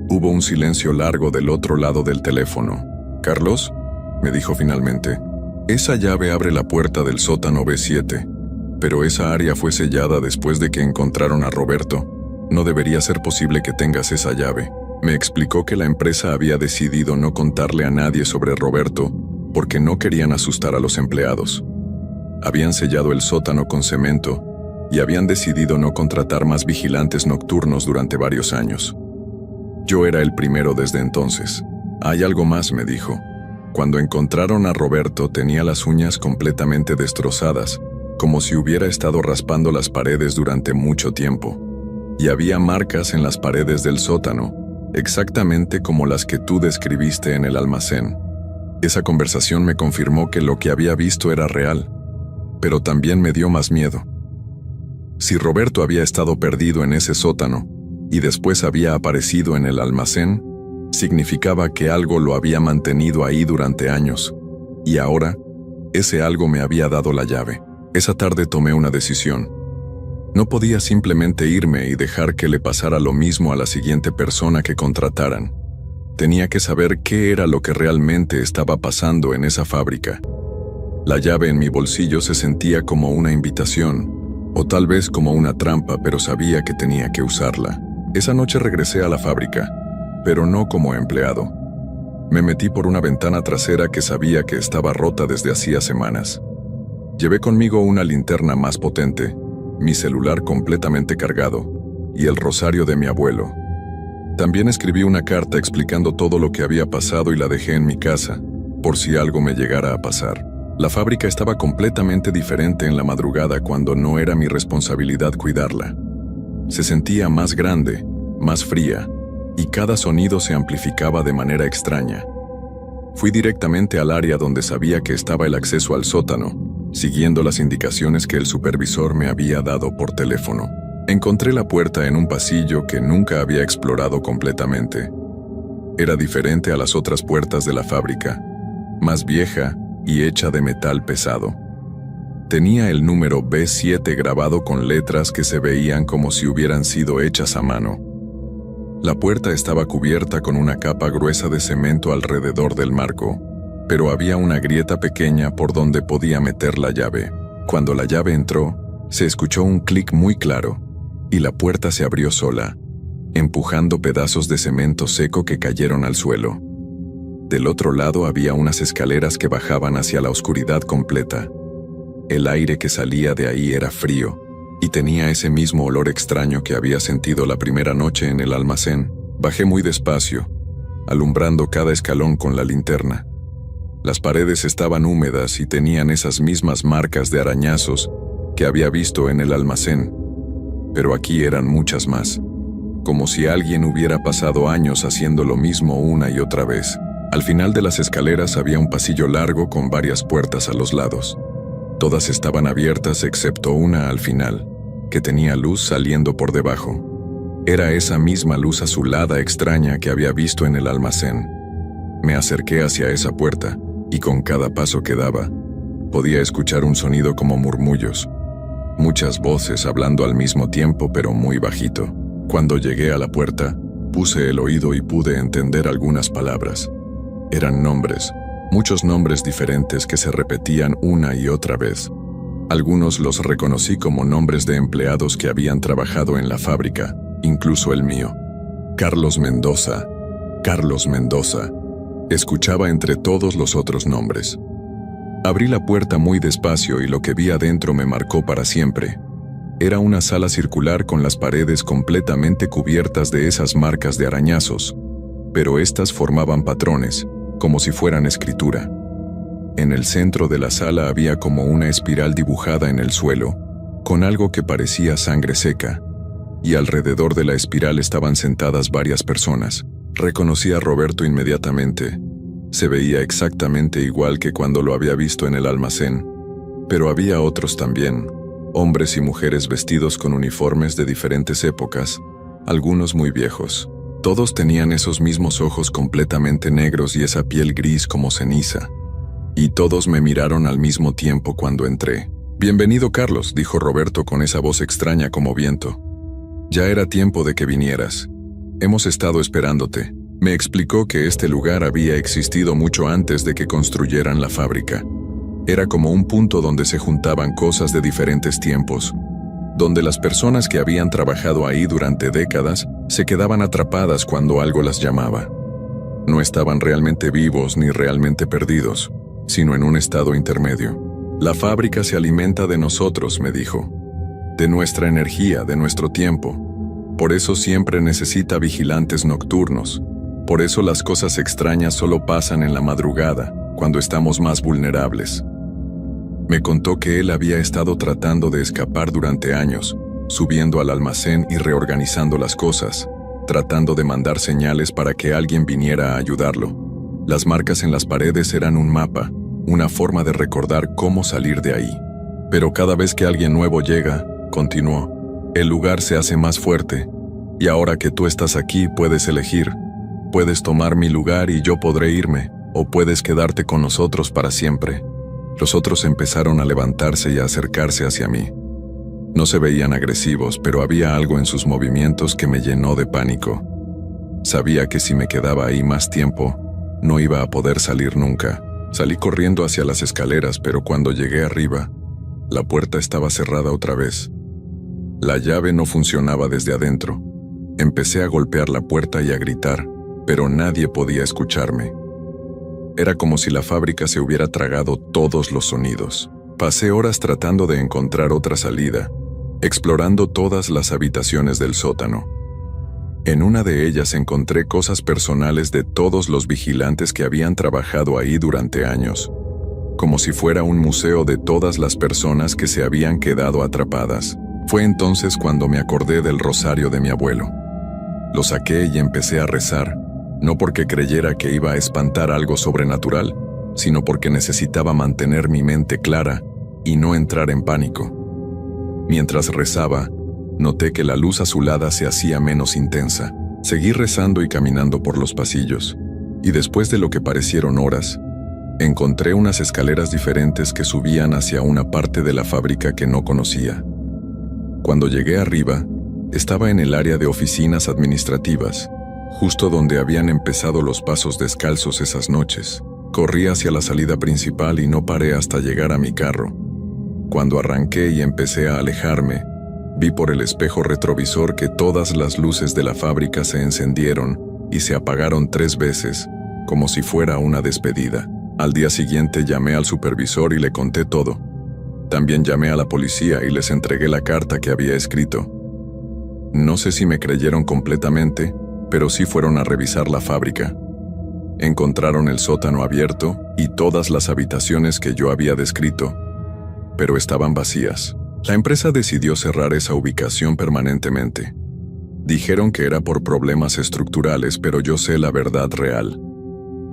Hubo un silencio largo del otro lado del teléfono. «Carlos», me dijo finalmente, «esa llave abre la puerta del sótano B7, pero esa área fue sellada después de que encontraron a Roberto. No debería ser posible que tengas esa llave». Me explicó que la empresa había decidido no contarle a nadie sobre Roberto porque no querían asustar a los empleados. Habían sellado el sótano con cemento y habían decidido no contratar más vigilantes nocturnos durante varios años. Yo era el primero desde entonces. «Hay algo más», me dijo. Cuando encontraron a Roberto tenía las uñas completamente destrozadas, como si hubiera estado raspando las paredes durante mucho tiempo. Y había marcas en las paredes del sótano, exactamente como las que tú describiste en el almacén. Esa conversación me confirmó que lo que había visto era real, pero también me dio más miedo. Si Roberto había estado perdido en ese sótano y después había aparecido en el almacén, significaba que algo lo había mantenido ahí durante años, y ahora, ese algo me había dado la llave. Esa tarde tomé una decisión. No podía simplemente irme y dejar que le pasara lo mismo a la siguiente persona que contrataran. Tenía que saber qué era lo que realmente estaba pasando en esa fábrica. La llave en mi bolsillo se sentía como una invitación, o tal vez como una trampa, pero sabía que tenía que usarla. Esa noche regresé a la fábrica, pero no como empleado. Me metí por una ventana trasera que sabía que estaba rota desde hacía semanas. Llevé conmigo una linterna más potente, mi celular completamente cargado y el rosario de mi abuelo. También escribí una carta explicando todo lo que había pasado y la dejé en mi casa, por si algo me llegara a pasar. La fábrica estaba completamente diferente en la madrugada cuando no era mi responsabilidad cuidarla. Se sentía más grande, más fría, y cada sonido se amplificaba de manera extraña. Fui directamente al área donde sabía que estaba el acceso al sótano, siguiendo las indicaciones que el supervisor me había dado por teléfono. Encontré la puerta en un pasillo que nunca había explorado completamente. Era diferente a las otras puertas de la fábrica, más vieja y hecha de metal pesado. Tenía el número B7 grabado con letras que se veían como si hubieran sido hechas a mano. La puerta estaba cubierta con una capa gruesa de cemento alrededor del marco, pero había una grieta pequeña por donde podía meter la llave. Cuando la llave entró, se escuchó un clic muy claro, y la puerta se abrió sola, empujando pedazos de cemento seco que cayeron al suelo. Del otro lado había unas escaleras que bajaban hacia la oscuridad completa. El aire que salía de ahí era frío, y tenía ese mismo olor extraño que había sentido la primera noche en el almacén. Bajé muy despacio, alumbrando cada escalón con la linterna. Las paredes estaban húmedas y tenían esas mismas marcas de arañazos que había visto en el almacén, pero aquí eran muchas más, como si alguien hubiera pasado años haciendo lo mismo una y otra vez. Al final de las escaleras había un pasillo largo con varias puertas a los lados. Todas estaban abiertas excepto una al final, que tenía luz saliendo por debajo. Era esa misma luz azulada extraña que había visto en el almacén. Me acerqué hacia esa puerta, y con cada paso que daba, podía escuchar un sonido como murmullos. Muchas voces hablando al mismo tiempo, pero muy bajito. Cuando llegué a la puerta, puse el oído y pude entender algunas palabras. Eran nombres, muchos nombres diferentes que se repetían una y otra vez. Algunos los reconocí como nombres de empleados que habían trabajado en la fábrica, incluso el mío. Carlos Mendoza, Carlos Mendoza. Escuchaba entre todos los otros nombres. Abrí la puerta muy despacio y lo que vi adentro me marcó para siempre. Era una sala circular con las paredes completamente cubiertas de esas marcas de arañazos, pero estas formaban patrones, como si fueran escritura. En el centro de la sala había como una espiral dibujada en el suelo, con algo que parecía sangre seca, y alrededor de la espiral estaban sentadas varias personas. Reconocí a Roberto inmediatamente. Se veía exactamente igual que cuando lo había visto en el almacén, pero había otros también, hombres y mujeres vestidos con uniformes de diferentes épocas, algunos muy viejos. Todos tenían esos mismos ojos completamente negros y esa piel gris como ceniza. Y todos me miraron al mismo tiempo cuando entré. «Bienvenido, Carlos», dijo Roberto con esa voz extraña como viento. «Ya era tiempo de que vinieras. Hemos estado esperándote». Me explicó que este lugar había existido mucho antes de que construyeran la fábrica. Era como un punto donde se juntaban cosas de diferentes tiempos, donde las personas que habían trabajado ahí durante décadas se quedaban atrapadas cuando algo las llamaba. No estaban realmente vivos ni realmente perdidos, sino en un estado intermedio. «La fábrica se alimenta de nosotros», me dijo, «de nuestra energía, de nuestro tiempo. Por eso siempre necesita vigilantes nocturnos. Por eso las cosas extrañas solo pasan en la madrugada, cuando estamos más vulnerables». Me contó que él había estado tratando de escapar durante años, subiendo al almacén y reorganizando las cosas, tratando de mandar señales para que alguien viniera a ayudarlo. Las marcas en las paredes eran un mapa, una forma de recordar cómo salir de ahí. «Pero cada vez que alguien nuevo llega», continuó, «el lugar se hace más fuerte. Y ahora que tú estás aquí puedes elegir. Puedes tomar mi lugar y yo podré irme, o puedes quedarte con nosotros para siempre». Los otros empezaron a levantarse y a acercarse hacia mí. No se veían agresivos, pero había algo en sus movimientos que me llenó de pánico. Sabía que si me quedaba ahí más tiempo, no iba a poder salir nunca. Salí corriendo hacia las escaleras, pero cuando llegué arriba, la puerta estaba cerrada otra vez. La llave no funcionaba desde adentro. Empecé a golpear la puerta y a gritar, pero nadie podía escucharme. Era como si la fábrica se hubiera tragado todos los sonidos. Pasé horas tratando de encontrar otra salida, explorando todas las habitaciones del sótano. En una de ellas encontré cosas personales de todos los vigilantes que habían trabajado ahí durante años, como si fuera un museo de todas las personas que se habían quedado atrapadas. Fue entonces cuando me acordé del rosario de mi abuelo. Lo saqué y empecé a rezar, no porque creyera que iba a espantar algo sobrenatural, sino porque necesitaba mantener mi mente clara y no entrar en pánico. Mientras rezaba, noté que la luz azulada se hacía menos intensa. Seguí rezando y caminando por los pasillos, y después de lo que parecieron horas, encontré unas escaleras diferentes que subían hacia una parte de la fábrica que no conocía. Cuando llegué arriba, estaba en el área de oficinas administrativas, justo donde habían empezado los pasos descalzos esas noches. Corrí hacia la salida principal y no paré hasta llegar a mi carro. Cuando arranqué y empecé a alejarme, vi por el espejo retrovisor que todas las luces de la fábrica se encendieron y se apagaron 3 veces, como si fuera una despedida. Al día siguiente llamé al supervisor y le conté todo. También llamé a la policía y les entregué la carta que había escrito. No sé si me creyeron completamente, pero sí fueron a revisar la fábrica. Encontraron el sótano abierto y todas las habitaciones que yo había descrito, pero estaban vacías. La empresa decidió cerrar esa ubicación permanentemente. Dijeron que era por problemas estructurales, pero yo sé la verdad real.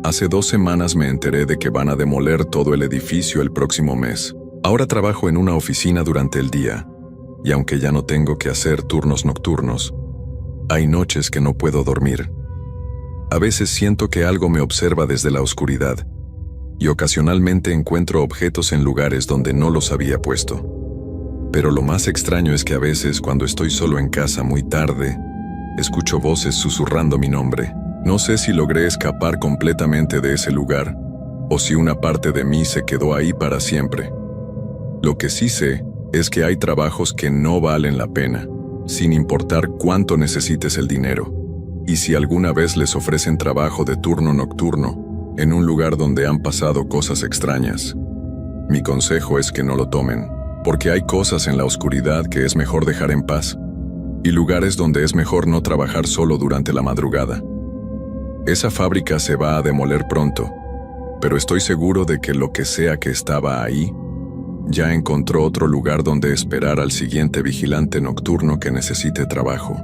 Hace 2 semanas me enteré de que van a demoler todo el edificio el próximo mes. Ahora trabajo en una oficina durante el día, y aunque ya no tengo que hacer turnos nocturnos, hay noches que no puedo dormir. A veces siento que algo me observa desde la oscuridad, y ocasionalmente encuentro objetos en lugares donde no los había puesto. Pero lo más extraño es que a veces, cuando estoy solo en casa muy tarde, escucho voces susurrando mi nombre. No sé si logré escapar completamente de ese lugar, o si una parte de mí se quedó ahí para siempre. Lo que sí sé es que hay trabajos que no valen la pena, sin importar cuánto necesites el dinero. Y si alguna vez les ofrecen trabajo de turno nocturno, en un lugar donde han pasado cosas extrañas, mi consejo es que no lo tomen, porque hay cosas en la oscuridad que es mejor dejar en paz, y lugares donde es mejor no trabajar solo durante la madrugada. Esa fábrica se va a demoler pronto, pero estoy seguro de que lo que sea que estaba ahí, ya encontró otro lugar donde esperar al siguiente vigilante nocturno que necesite trabajo.